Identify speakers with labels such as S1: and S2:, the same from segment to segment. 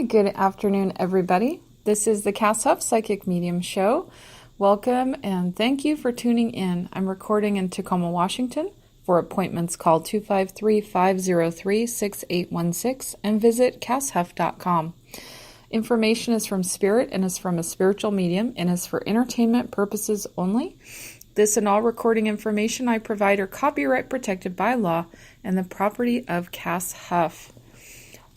S1: Hi, good afternoon, everybody. This is the Cass Huff Psychic Medium Show. Welcome and thank you for tuning in. I'm recording in Tacoma, Washington. For appointments, call 253-503-6816 and visit casshuff.com. Information is from Spirit and is from a spiritual medium and is for entertainment purposes only. This and all recording information I provide are copyright protected by law and the property of Cass Huff.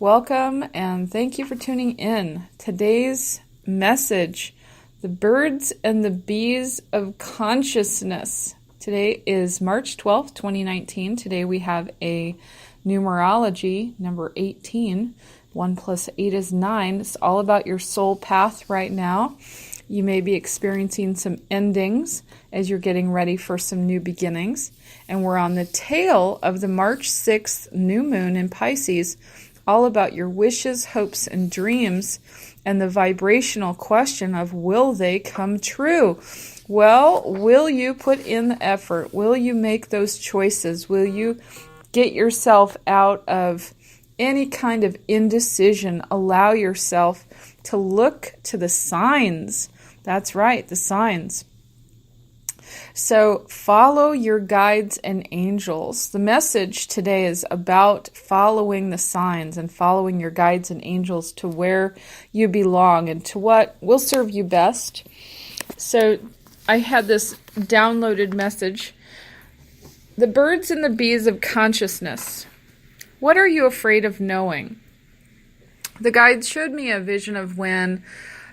S1: Welcome and thank you for tuning in. Today's message, the birds and the bees of consciousness. Today is March 12th, 2019. Today we have a numerology, number 18. 1 plus 8 is 9. It's all about your soul path right now. You may be experiencing some endings as you're getting ready for some new beginnings. And we're on the tail of the March 6th new moon in Pisces, all about your wishes, hopes, and dreams, and the vibrational question of will they come true? Well, will you put in the effort? Will you make those choices? Will you get yourself out of any kind of indecision? Allow yourself to look to the signs. That's right, the signs. So follow your guides and angels. The message today is about following the signs and following your guides and angels to where you belong and to what will serve you best. So I had this downloaded message. The birds and the bees of consciousness. What are you afraid of knowing? The guides showed me a vision of when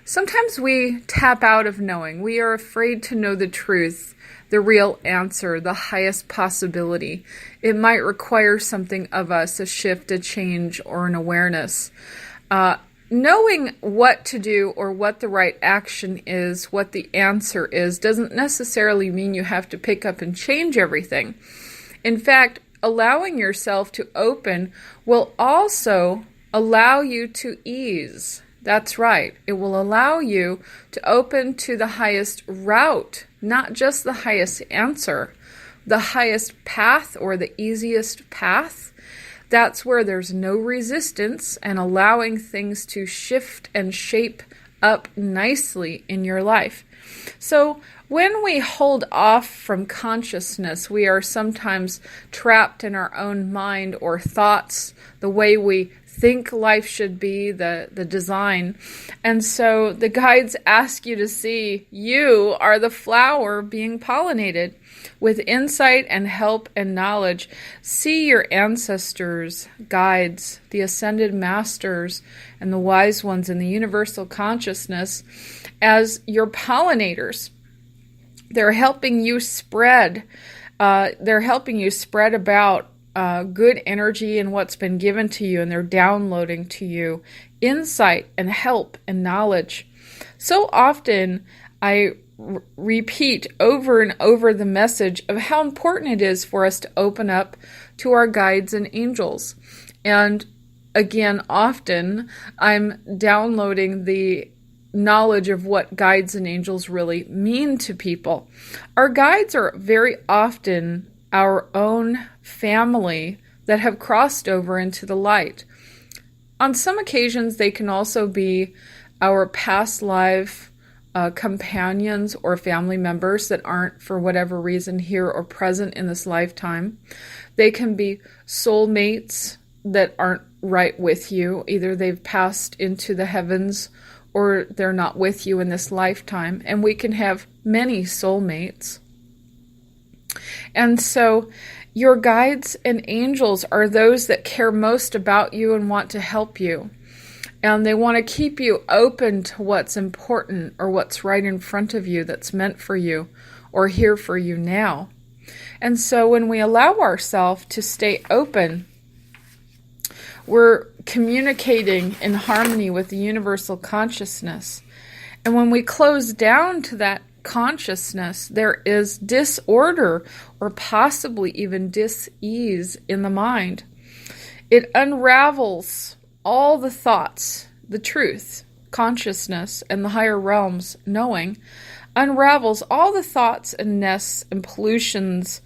S1: sometimes we tap out of knowing. We are afraid to know the truth, the real answer, the highest possibility. It might require something of us, a shift, a change, or an awareness. Knowing what to do or what the right action is, what the answer is, doesn't necessarily mean you have to pick up and change everything. In fact, allowing yourself to open will also allow you to ease. That's right. It will allow you to open to the highest route, not just the highest answer, the highest path or the easiest path. That's where there's no resistance and allowing things to shift and shape up nicely in your life. So when we hold off from consciousness, we are sometimes trapped in our own mind or thoughts, the way we think life should be, the design. And so the guides ask you to see you are the flower being pollinated with insight and help and knowledge. See your ancestors, guides, the ascended masters, and the wise ones in the universal consciousness as your pollinators. They're helping you spread. They're helping you spread about good energy and what's been given to you, and they're downloading to you insight and help and knowledge. So often I repeat over and over the message of how important it is for us to open up to our guides and angels. And again, often I'm downloading the knowledge of what guides and angels really mean to people. Our guides are very often our own family that have crossed over into the light. On some occasions, they can also be our past life companions or family members that aren't, for whatever reason, here or present in this lifetime. They can be soulmates that aren't right with you. Either they've passed into the heavens or they're not with you in this lifetime. And we can have many soulmates. And so your guides and angels are those that care most about you and want to help you. And they want to keep you open to what's important or what's right in front of you that's meant for you or here for you now. And so when we allow ourselves to stay open, we're communicating in harmony with the universal consciousness. And when we close down to that consciousness, there is disorder or possibly even dis-ease in the mind. It unravels all the thoughts, the truth, consciousness, and the higher realms knowing, unravels all the thoughts and nests and pollutions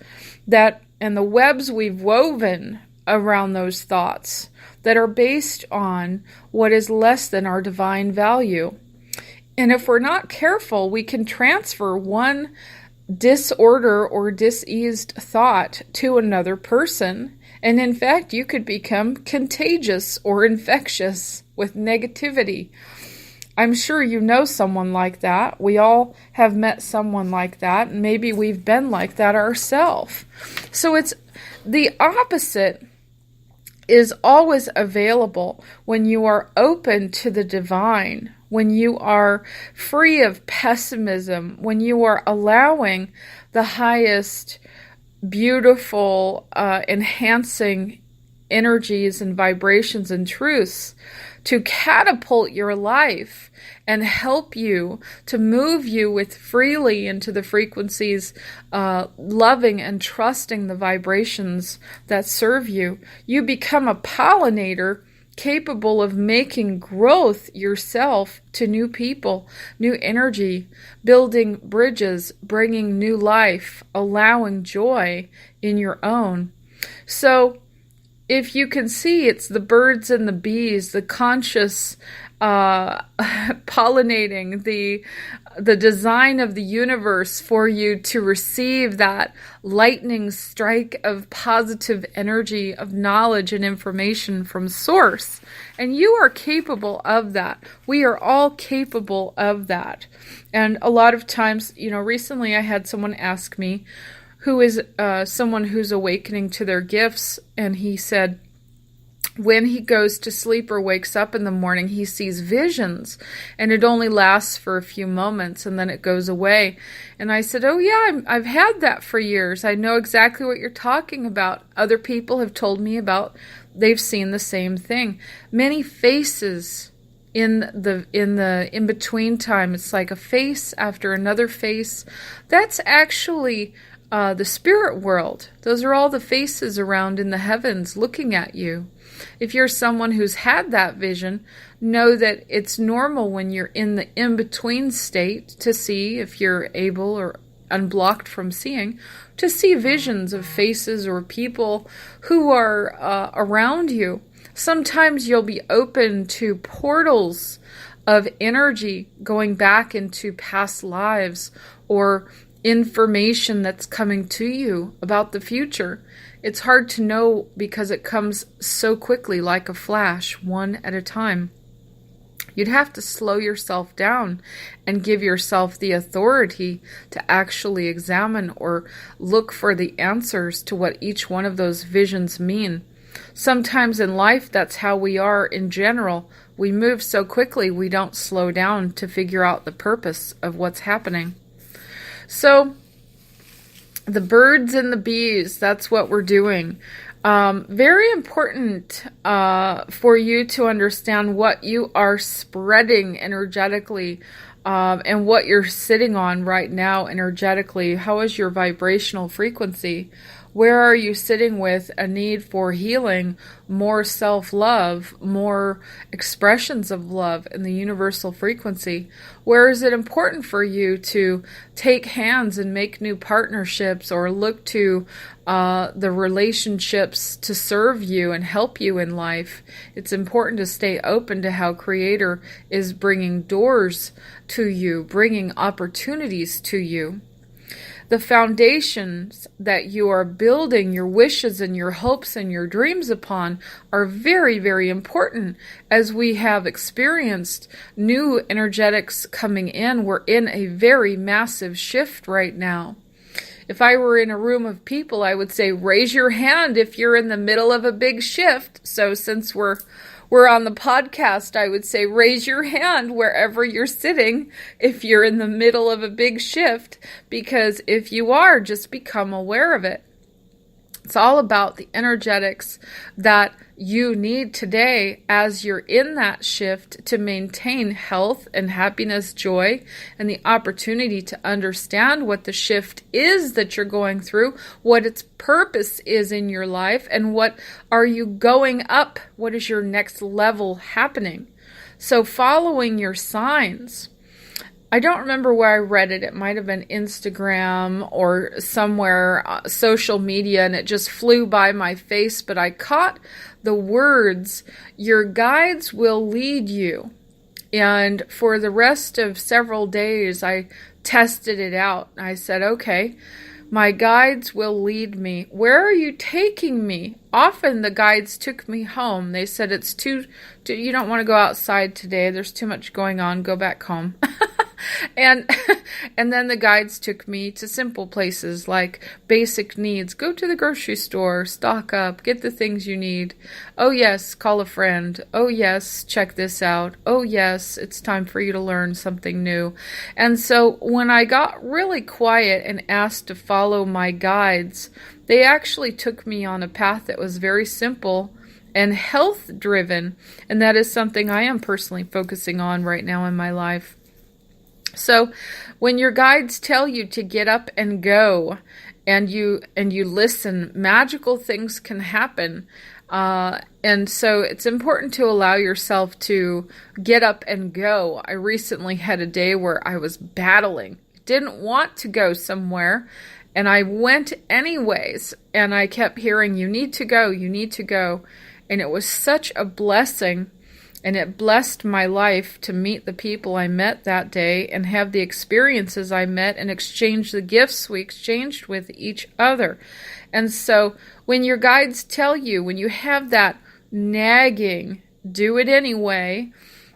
S1: that and the webs we've woven around those thoughts that are based on what is less than our divine value. And if we're not careful, we can transfer one disorder or diseased thought to another person. And in fact, you could become contagious or infectious with negativity. I'm sure you know someone like that. We all have met someone like that, and maybe we've been like that ourselves. So it's the opposite is always available when you are open to the divine, when you are free of pessimism, when you are allowing the highest, beautiful, enhancing energies and vibrations and truths to catapult your life and help you to move you with freely into the frequencies, loving and trusting the vibrations that serve you. You become a pollinator capable of making growth yourself to new people, new energy, building bridges, bringing new life, allowing joy in your own. So if you can see, it's the birds and the bees, the conscious pollinating, the design of the universe for you to receive that lightning strike of positive energy, of knowledge and information from source. And you are capable of that. We are all capable of that. And a lot of times, recently I had someone ask me, who is someone who's awakening to their gifts, and he said when he goes to sleep or wakes up in the morning, he sees visions, and it only lasts for a few moments, and then it goes away. And I said, oh yeah, I've had that for years. I know exactly what you're talking about. Other people have told me about, they've seen the same thing. Many faces in the in-between time. It's like a face after another face. That's actually the spirit world. Those are all the faces around in the heavens looking at you. If you're someone who's had that vision, know that it's normal when you're in the in-between state to see, if you're able or unblocked from seeing, to see visions of faces or people who are around you. Sometimes you'll be open to portals of energy going back into past lives or information that's coming to you about the future. It's hard to know because it comes so quickly, like a flash, one at a time. You'd have to slow yourself down and give yourself the authority to actually examine or look for the answers to what each one of those visions mean. Sometimes in life, that's how we are in general. We move so quickly, we don't slow down to figure out the purpose of what's happening. So, the birds and the bees, that's what we're doing. Very important for you to understand what you are spreading energetically and what you're sitting on right now energetically. How is your vibrational frequency? Where are you sitting with a need for healing, more self-love, more expressions of love in the universal frequency? Where is it important for you to take hands and make new partnerships or look to the relationships to serve you and help you in life? It's important to stay open to how Creator is bringing doors to you, bringing opportunities to you. The foundations that you are building your wishes and your hopes and your dreams upon are very, very important. As we have experienced new energetics coming in, we're in a very massive shift right now. If I were in a room of people, I would say, raise your hand if you're in the middle of a big shift. So since we're on the podcast, I would say raise your hand wherever you're sitting if you're in the middle of a big shift, because if you are, just become aware of it. It's all about the energetics that you need today as you're in that shift to maintain health and happiness, joy, and the opportunity to understand what the shift is that you're going through, what its purpose is in your life, and what are you going up, what is your next level happening. So following your signs. I don't remember where I read it. It might have been Instagram or somewhere, social media, and it just flew by my face. But I caught the words, "Your guides will lead you." And for the rest of several days, I tested it out. I said, okay, my guides will lead me. Where are you taking me? Often the guides took me home. They said, you don't want to go outside today. There's too much going on. Go back home. And then the guides took me to simple places like basic needs. Go to the grocery store, stock up, get the things you need. Oh yes, call a friend. Oh yes, check this out. Oh yes, it's time for you to learn something new. And so when I got really quiet and asked to follow my guides, they actually took me on a path that was very simple and health driven. And that is something I am personally focusing on right now in my life. So when your guides tell you to get up and go, and you listen, magical things can happen. And so it's important to allow yourself to get up and go. I recently had a day where I was battling, didn't want to go somewhere, and I went anyways. And I kept hearing, you need to go, you need to go. And it was such a blessing. And it blessed my life to meet the people I met that day and have the experiences I met and exchange the gifts we exchanged with each other. And so when your guides tell you, when you have that nagging, do it anyway,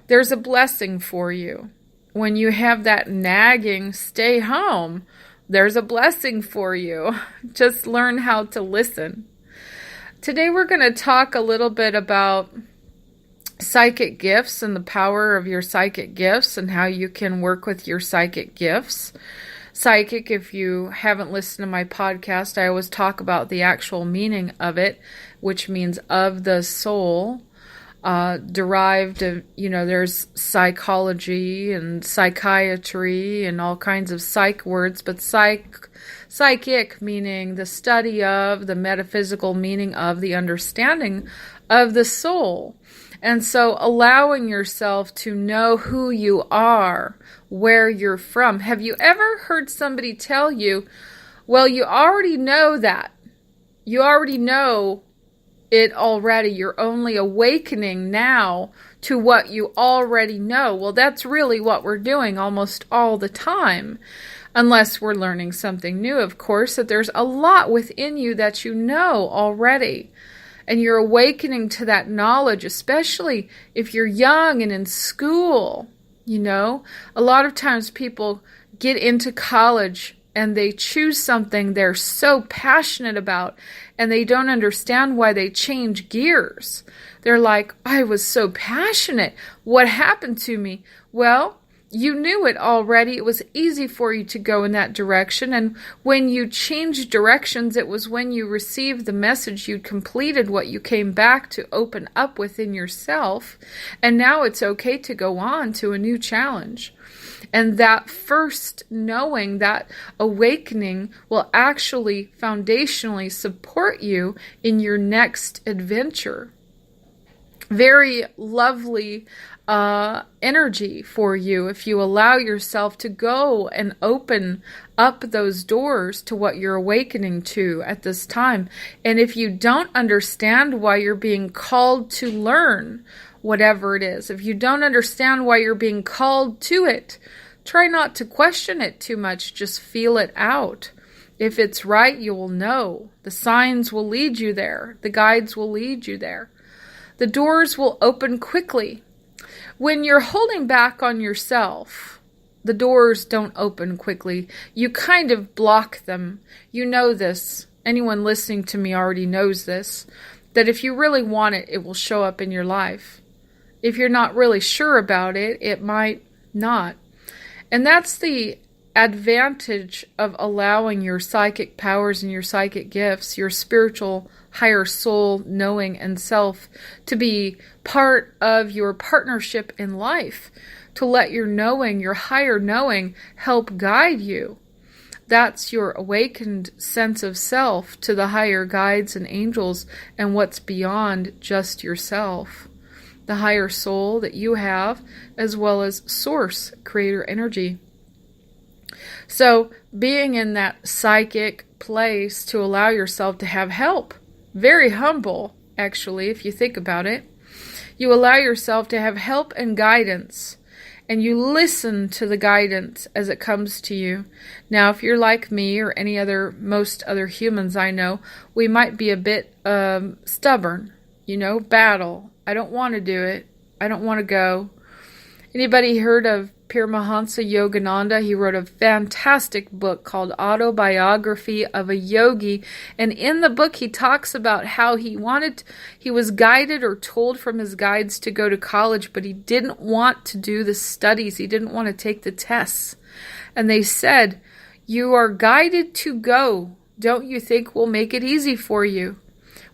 S1: there's a blessing for you. When you have that nagging, stay home, there's a blessing for you. Just learn how to listen. Today we're going to talk a little bit about psychic gifts and the power of your psychic gifts and how you can work with your psychic gifts. Psychic, if you haven't listened to my podcast, I always talk about the actual meaning of it, which means of the soul, derived of, there's psychology and psychiatry and all kinds of psych words, but psychic meaning the study of, the metaphysical meaning of, the understanding of the soul. And so allowing yourself to know who you are, where you're from. Have you ever heard somebody tell you, well, you already know that. You already know it already. You're only awakening now to what you already know. Well, that's really what we're doing almost all the time. Unless we're learning something new, of course, that there's a lot within you that you know already. And you're awakening to that knowledge, especially if you're young and in school. A lot of times people get into college and they choose something they're so passionate about and they don't understand why they change gears. They're like, I was so passionate. What happened to me? Well, you knew it already. It was easy for you to go in that direction. And when you changed directions, it was when you received the message you'd completed what you came back to open up within yourself. And now it's okay to go on to a new challenge. And that first knowing, that awakening will actually foundationally support you in your next adventure. Very lovely energy for you if you allow yourself to go and open up those doors to what you're awakening to at this time. And if you don't understand why you're being called to learn whatever it is, if you don't understand why you're being called to it, try not to question it too much. Just feel it out. If it's right, you will know. The signs will lead you there. The guides will lead you there. The doors will open quickly. When you're holding back on yourself, the doors don't open quickly. You kind of block them. You know this. Anyone listening to me already knows this. That if you really want it, it will show up in your life. If you're not really sure about it, it might not. And that's the advantage of allowing your psychic powers and your psychic gifts, your spiritual higher soul knowing and self to be part of your partnership in life, to let your knowing, your higher knowing, help guide you. That's your awakened sense of self to the higher guides and angels and what's beyond just yourself. The higher soul that you have, as well as source, creator energy. So being in that psychic place to allow yourself to have help, very humble, actually, if you think about it. You allow yourself to have help and guidance, and you listen to the guidance as it comes to you. Now, if you're like me or most other humans I know, we might be a bit stubborn, battle. I don't want to do it. I don't want to go. Anybody heard of Paramahansa Yogananda? He wrote a fantastic book called Autobiography of a Yogi. And in the book, he talks about how he was guided or told from his guides to go to college, but he didn't want to do the studies. He didn't want to take the tests. And they said, "You are guided to go. Don't you think we'll make it easy for you?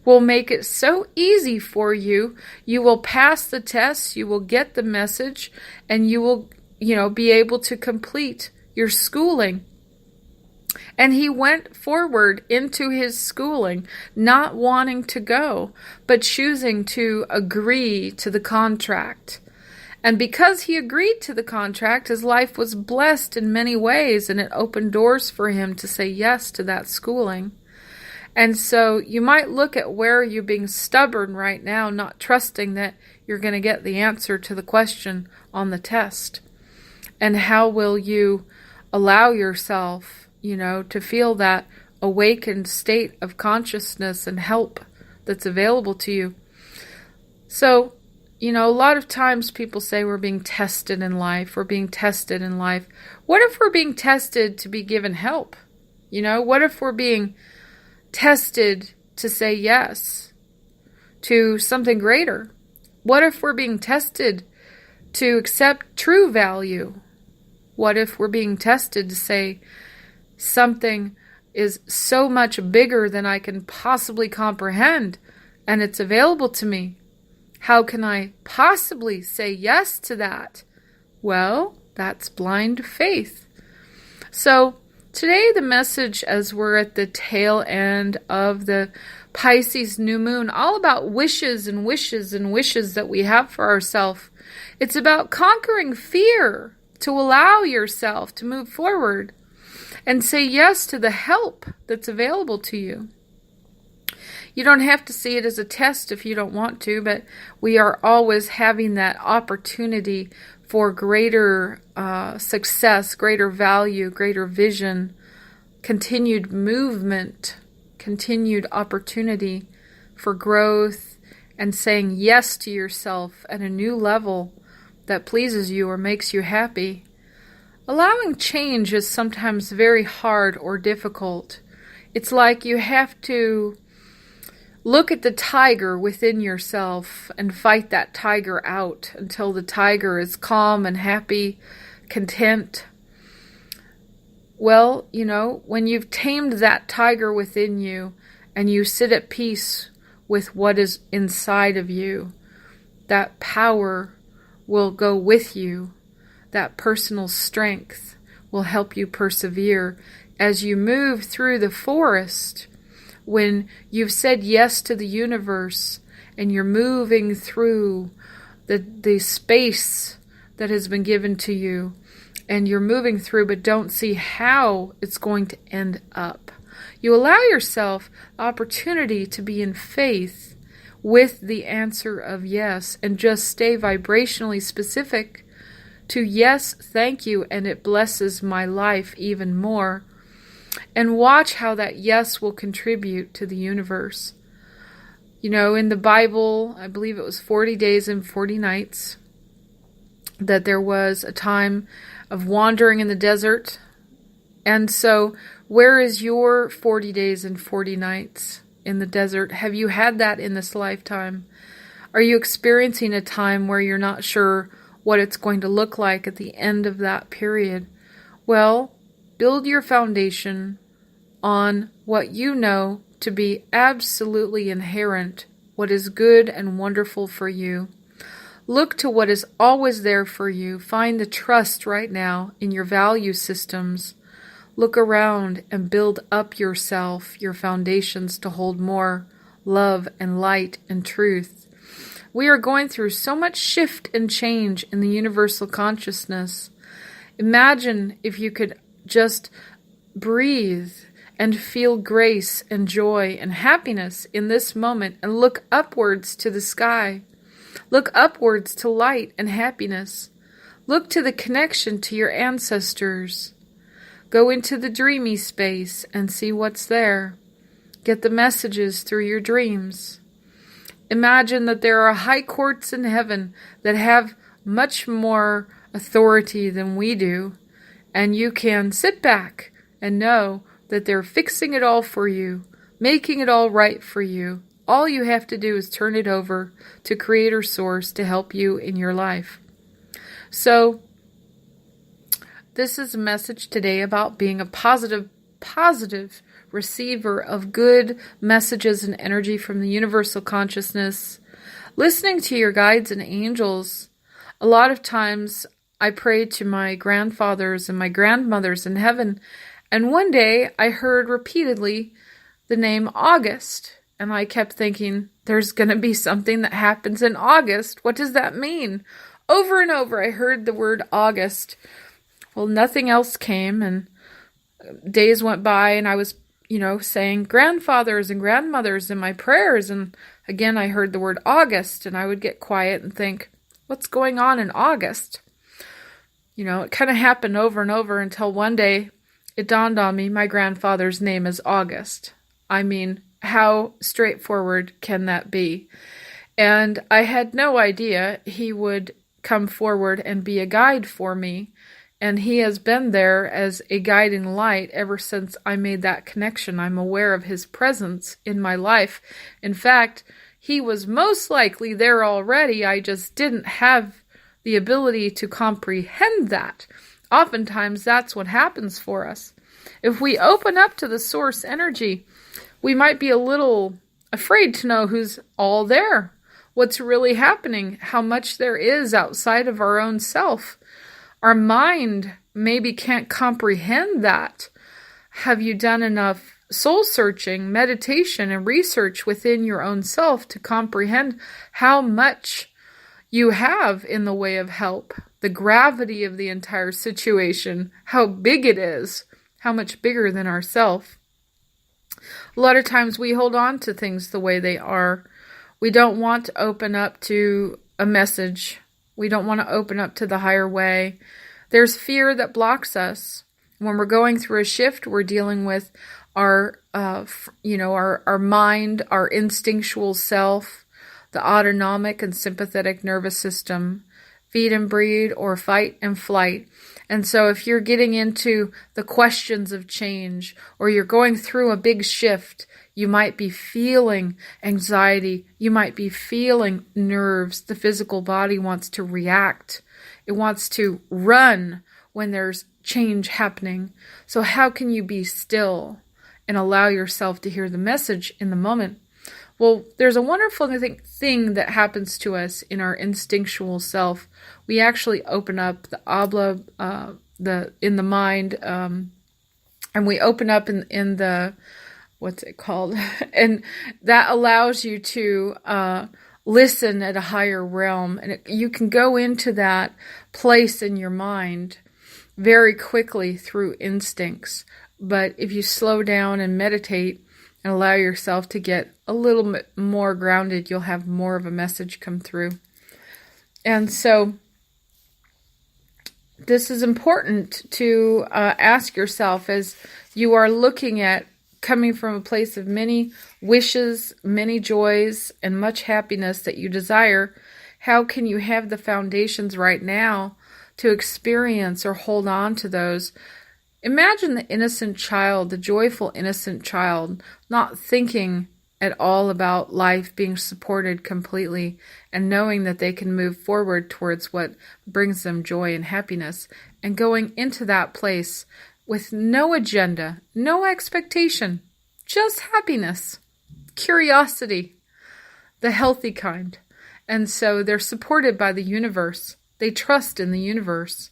S1: We'll make it so easy for you. You will pass the tests, you will get the message, and you will, be able to complete your schooling." And he went forward into his schooling, not wanting to go, but choosing to agree to the contract. And because he agreed to the contract, his life was blessed in many ways, and it opened doors for him to say yes to that schooling. And so you might look at where you're being stubborn right now, not trusting that you're going to get the answer to the question on the test. And how will you allow yourself, to feel that awakened state of consciousness and help that's available to you? So, a lot of times people say we're being tested in life. We're being tested in life. What if we're being tested to be given help? What if we're being tested to say yes to something greater? What if we're being tested to accept true value? What if we're being tested to say something is so much bigger than I can possibly comprehend and it's available to me? How can I possibly say yes to that? Well, that's blind faith. So today, the message, as we're at the tail end of the Pisces new moon, all about wishes and wishes and wishes that we have for ourselves. It's about conquering fear to allow yourself to move forward and say yes to the help that's available to you. You don't have to see it as a test if you don't want to, but we are always having that opportunity for greater success, greater value, greater vision, continued movement, continued opportunity for growth, and saying yes to yourself at a new level that pleases you or makes you happy. Allowing change is sometimes very hard or difficult. It's like you have to look at the tiger within yourself and fight that tiger out until the tiger is calm and happy, content. Well, when you've tamed that tiger within you and you sit at peace with what is inside of you, that power will go with you. That personal strength will help you persevere as you move through the forest. When you've said yes to the universe and you're moving through the space that has been given to you, and you're moving through but don't see how it's going to end up, you allow yourself the opportunity to be in faith with the answer of yes, and just stay vibrationally specific to yes, thank you, and it blesses my life even more. And watch how that yes will contribute to the universe. In the Bible, I believe it was 40 days and 40 nights, that there was a time of wandering in the desert. And so, where is your 40 days and 40 nights in the desert? Have you had that in this lifetime? Are you experiencing a time where you're not sure what it's going to look like at the end of that period? Well, build your foundation on what you know to be absolutely inherent, what is good and wonderful for you. Look to what is always there for you. Find the trust right now in your value systems. Look around and build up yourself, your foundations to hold more love and light and truth. We are going through so much shift and change in the universal consciousness. Imagine if you could just breathe and feel grace and joy and happiness in this moment and look upwards to the sky. Look upwards to light and happiness. Look to the connection to your ancestors. Go into the dreamy space and see what's there. Get the messages through your dreams. Imagine that there are high courts in heaven that have much more authority than we do, and you can sit back and know that they're fixing it all for you, making it all right for you. All you have to do is turn it over to Creator Source to help you in your life. So, this is a message today about being a positive receiver of good messages and energy from the universal consciousness. Listening to your guides and angels. A lot of times I pray to my grandfathers and my grandmothers in heaven, and one day I heard repeatedly the name August, and I kept thinking, there's going to be something that happens in August. What does that mean? Over and over I heard the word August. Well, nothing else came, and days went by, and I was, saying grandfathers and grandmothers in my prayers, and again I heard the word August, and I would get quiet and think, what's going on in August? It kind of happened over and over until one day it dawned on me my grandfather's name is August. I mean, how straightforward can that be? And I had no idea he would come forward and be a guide for me. And he has been there as a guiding light ever since I made that connection. I'm aware of his presence in my life. In fact, he was most likely there already. I just didn't have the ability to comprehend that. Oftentimes, that's what happens for us. If we open up to the source energy, we might be a little afraid to know who's all there, what's really happening, how much there is outside of our own self. Our mind maybe can't comprehend that. Have you done enough soul searching, meditation, and research within your own self to comprehend how much you have in the way of help, the gravity of the entire situation, how big it is, how much bigger than ourself? A lot of times we hold on to things the way they are. We don't want to open up to a message. We don't want to open up to the higher way. There's fear that blocks us. When we're going through a shift, we're dealing with our mind, our instinctual self, the autonomic and sympathetic nervous system, feed and breed, or fight and flight. And so if you're getting into the questions of change, or you're going through a big shift, you might be feeling anxiety. You might be feeling nerves. The physical body wants to react. It wants to run when there's change happening. So how can you be still and allow yourself to hear the message in the moment? Well, there's a wonderful thing that happens to us in our instinctual self. We actually open up in the mind, and we open up in the, what's it called? And that allows you to listen at a higher realm. And you can go into that place in your mind very quickly through instincts. But if you slow down and meditate and allow yourself to get a little bit more grounded, you'll have more of a message come through. And so this is important to ask yourself as you are looking at coming from a place of many wishes, many joys, and much happiness that you desire. How can you have the foundations right now to experience or hold on to those? Imagine the innocent child, the joyful innocent child, not thinking at all about life, being supported completely, and knowing that they can move forward towards what brings them joy and happiness, and going into that place with no agenda, no expectation, just happiness, curiosity, the healthy kind. And so they're supported by the universe. They trust in the universe.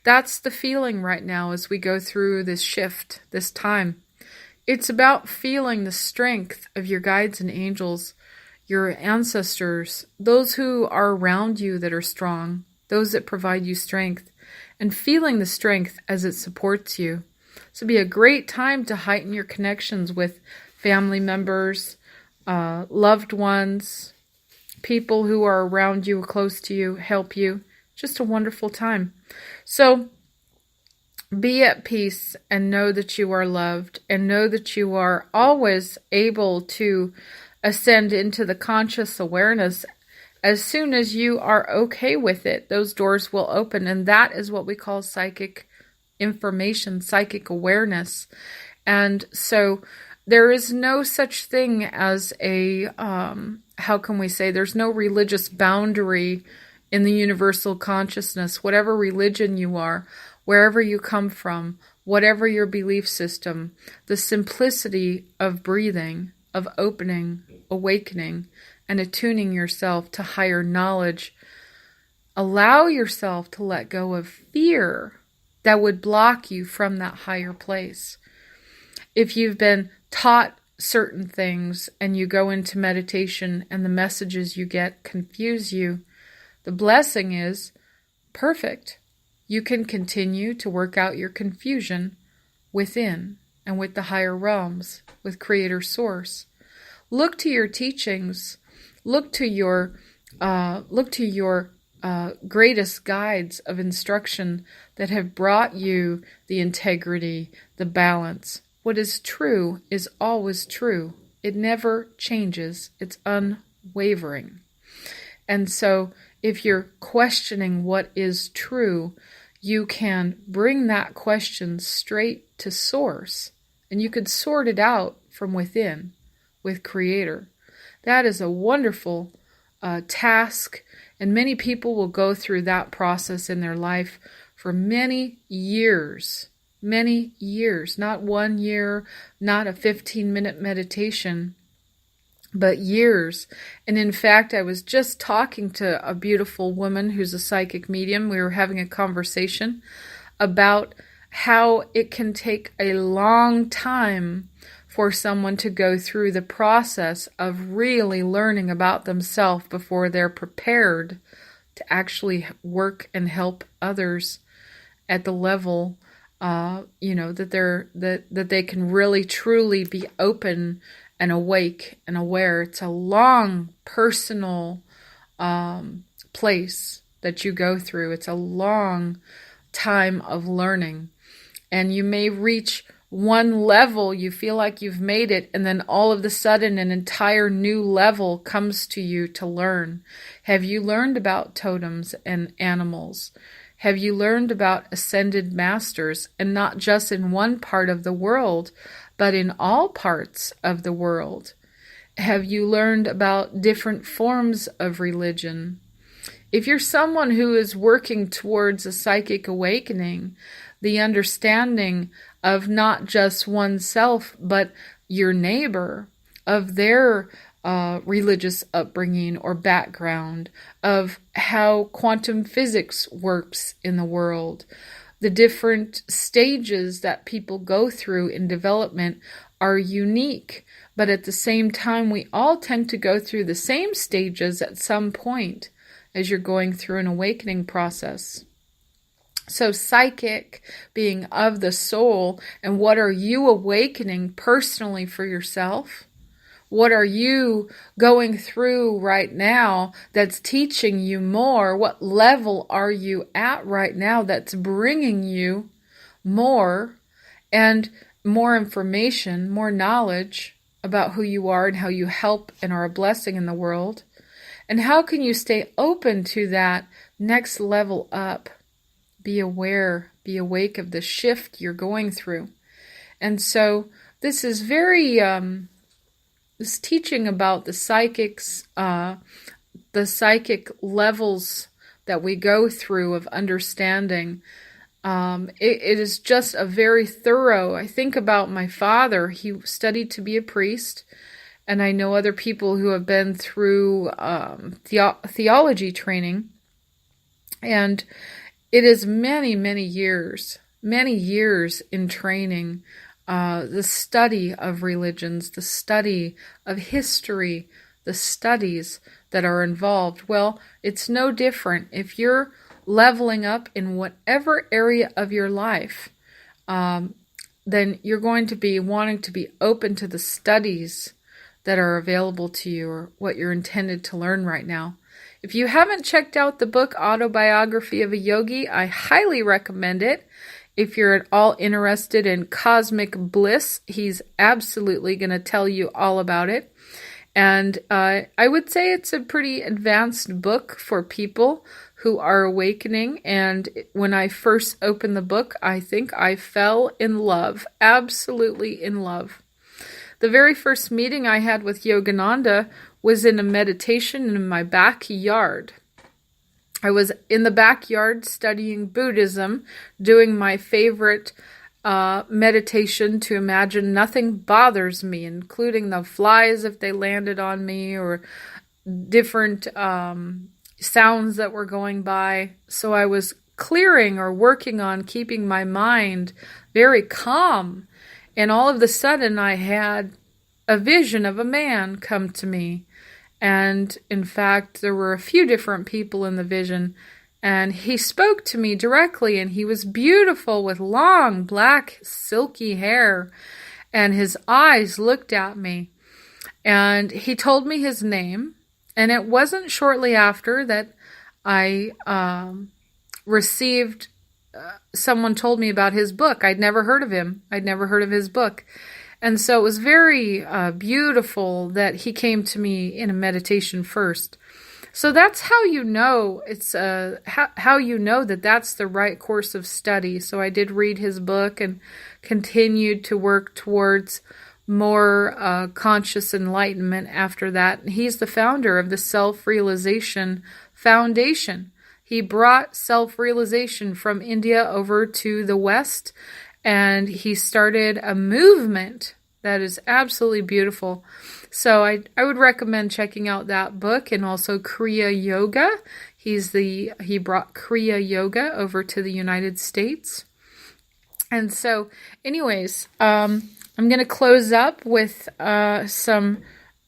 S1: That's the feeling right now as we go through this shift, this time. It's about feeling the strength of your guides and angels, your ancestors, those who are around you that are strong, those that provide you strength, and feeling the strength as it supports you. So it'd be a great time to heighten your connections with family members, loved ones, people who are around you, close to you, help you. Just a wonderful time. So be at peace and know that you are loved, and know that you are always able to ascend into the conscious awareness. As soon as you are okay with it, those doors will open, and that is what we call psychic information, psychic awareness. And so there is no such thing as a, how can we say, there's no religious boundary in the universal consciousness. Whatever religion you are, wherever you come from, whatever your belief system, the simplicity of breathing, of opening, awakening, and attuning yourself to higher knowledge. Allow yourself to let go of fear that would block you from that higher place. If you've been taught certain things and you go into meditation and the messages you get confuse you, the blessing is perfect. You can continue to work out your confusion within and with the higher realms, with Creator Source. Look to your teachings. Look to your greatest guides of instruction that have brought you the integrity, the balance. What is true is always true. It never changes. It's unwavering. And so if you're questioning what is true, you can bring that question straight to Source, and you could sort it out from within with Creator. That is a wonderful task, and many people will go through that process in their life for many years, not 1 year, not a 15-minute meditation, but years. And in fact, I was just talking to a beautiful woman who's a psychic medium. We were having a conversation about how it can take a long time for someone to go through the process of really learning about themselves before they're prepared to actually work and help others at the level, that they can really truly be open and awake and aware. It's a long personal place that you go through. It's a long time of learning, and you may reach one level, you feel like you've made it, and then all of a sudden an entire new level comes to you to learn. Have you learned about totems and animals? Have you learned about ascended masters, and not just in one part of the world, but in all parts of the world? Have you learned about different forms of religion? If you're someone who is working towards a psychic awakening, the understanding of not just oneself, but your neighbor, of their religious upbringing or background, of how quantum physics works in the world. The different stages that people go through in development are unique, but at the same time, we all tend to go through the same stages at some point as you're going through an awakening process. So psychic being of the soul, and what are you awakening personally for yourself? What are you going through right now that's teaching you more? What level are you at right now that's bringing you more and more information, more knowledge about who you are and how you help and are a blessing in the world? And how can you stay open to that next level up? Be aware, be awake of the shift you're going through. And so this is very, this teaching about the psychics, the psychic levels that we go through of understanding. It is just a very thorough. I think about my father. He studied to be a priest, and I know other people who have been through theology training, and it is many, many years in training, the study of religions, the study of history, the studies that are involved. Well, it's no different. If you're leveling up in whatever area of your life, then you're going to be wanting to be open to the studies that are available to you or what you're intended to learn right now. If you haven't checked out the book Autobiography of a Yogi, I highly recommend it. If you're at all interested in cosmic bliss, he's absolutely going to tell you all about it. And I would say it's a pretty advanced book for people who are awakening. And when I first opened the book, I think I fell in love, absolutely in love. The very first meeting I had with Yogananda was in a meditation in my backyard. I was in the backyard studying Buddhism, doing my favorite meditation to imagine nothing bothers me, including the flies if they landed on me or different sounds that were going by. So I was clearing or working on keeping my mind very calm. And all of a sudden I had a vision of a man come to me. And in fact, there were a few different people in the vision. And he spoke to me directly, and he was beautiful with long, black, silky hair. And his eyes looked at me. And he told me his name. And it wasn't shortly after that I received, someone told me about his book. I'd never heard of him. I'd never heard of his book. And so it was very beautiful that he came to me in a meditation first. So that's how you know it's how you know that that's the right course of study. So I did read his book and continued to work towards more conscious enlightenment after that. He's the founder of the Self-Realization Foundation. He brought self-realization from India over to the West, and he started a movement that is absolutely beautiful. So I would recommend checking out that book, and also Kriya Yoga. He brought Kriya Yoga over to the United States. And so anyways, I'm going to close up with some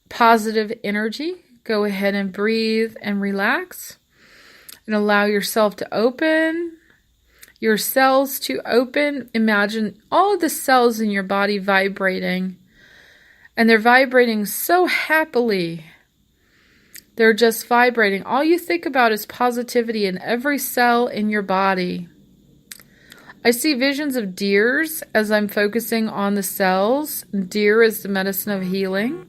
S1: positive energy. Go ahead and breathe and relax and allow yourself to open. Your cells to open. Imagine all the cells in your body vibrating. And they're vibrating so happily. They're just vibrating. All you think about is positivity in every cell in your body. I see visions of deers as I'm focusing on the cells. Deer is the medicine of healing.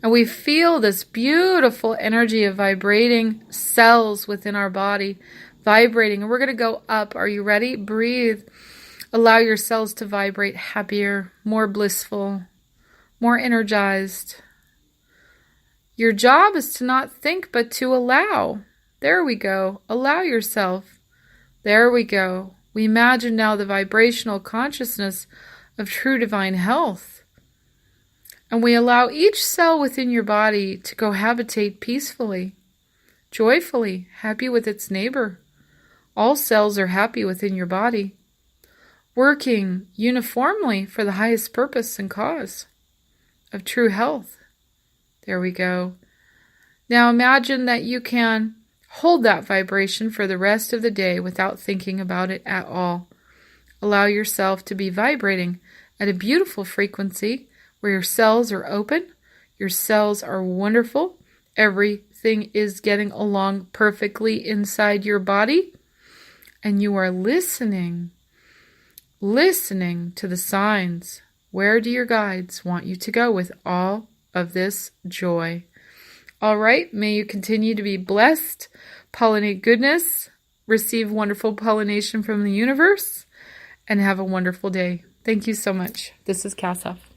S1: And we feel this beautiful energy of vibrating cells within our body. Vibrating, and we're going to go up. Are you ready? Breathe. Allow your cells to vibrate happier, more blissful, more energized. Your job is to not think, but to allow. There we go. Allow yourself. There we go. We imagine now the vibrational consciousness of true divine health. And we allow each cell within your body to cohabitate peacefully, joyfully, happy with its neighbor. All cells are happy within your body, working uniformly for the highest purpose and cause of true health. There we go. Now imagine that you can hold that vibration for the rest of the day without thinking about it at all. Allow yourself to be vibrating at a beautiful frequency where your cells are open, your cells are wonderful, everything is getting along perfectly inside your body. And you are listening to the signs. Where do your guides want you to go with all of this joy? All right, may you continue to be blessed, pollinate goodness, receive wonderful pollination from the universe, and have a wonderful day. Thank you so much. This is Cass Huff.